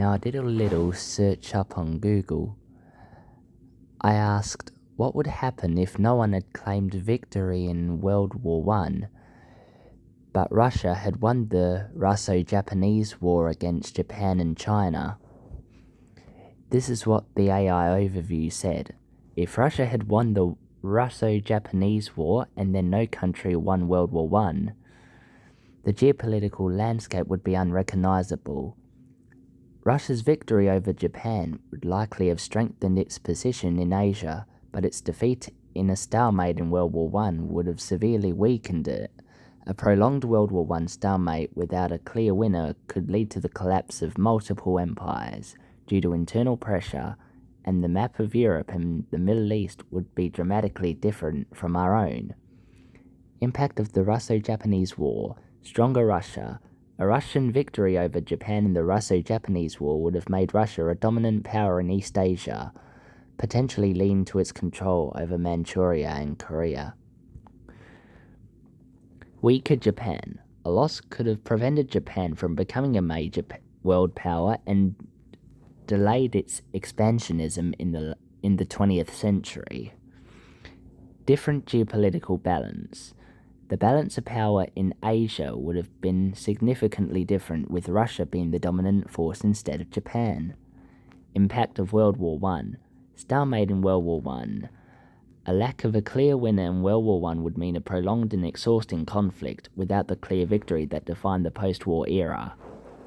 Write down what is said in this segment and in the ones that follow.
Now I did a little search up on Google. I asked what would happen if no one had claimed victory in World War I, but Russia had won the Russo-Japanese War against Japan and China. This is what the AI overview said. If Russia had won the Russo-Japanese War and then no country won World War I, the geopolitical landscape would be unrecognizable. Russia's victory over Japan would likely have strengthened its position in Asia, but its defeat in a stalemate in World War I would have severely weakened it. A prolonged World War I stalemate without a clear winner could lead to the collapse of multiple empires due to internal pressure, and the map of Europe and the Middle East would be dramatically different from our own. Impact of the Russo-Japanese War. Stronger Russia. A Russian victory over Japan in the Russo-Japanese War would have made Russia a dominant power in East Asia, potentially leading to its control over Manchuria and Korea. Weaker Japan. A loss could have prevented Japan from becoming a major world power and delayed its expansionism in the 20th century. Different geopolitical balance. The balance of power in Asia would have been significantly different, with Russia being the dominant force instead of Japan. Impact of World War I. Stalemate in World War I. A lack of a clear winner in World War I would mean a prolonged and exhausting conflict without the clear victory that defined the post-war era.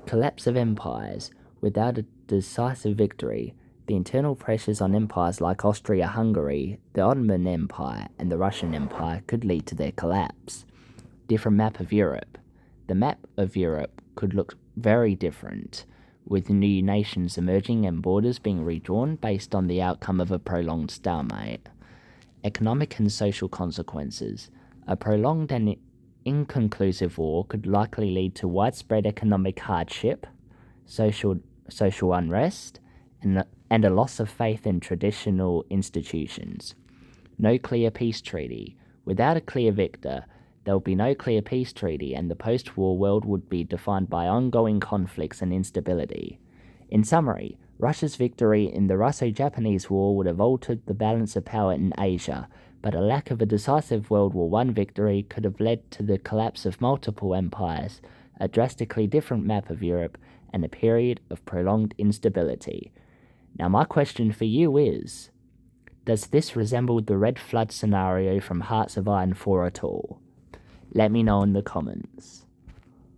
Collapse of empires. Without a decisive victory, the internal pressures on empires like Austria-Hungary, the Ottoman Empire, and the Russian Empire could lead to their collapse. Different map of Europe. The map of Europe could look very different, with new nations emerging and borders being redrawn based on the outcome of a prolonged stalemate. Economic and social consequences. A prolonged and inconclusive war could likely lead to widespread economic hardship, social unrest, and a loss of faith in traditional institutions. No clear peace treaty. Without a clear victor, there will be no clear peace treaty, and the post-war world would be defined by ongoing conflicts and instability. In summary, Russia's victory in the Russo-Japanese War would have altered the balance of power in Asia, but a lack of a decisive World War I victory could have led to the collapse of multiple empires, a drastically different map of Europe, and a period of prolonged instability. Now my question for you is, does this resemble the Red Flood scenario from Hearts of Iron 4 at all? Let me know in the comments.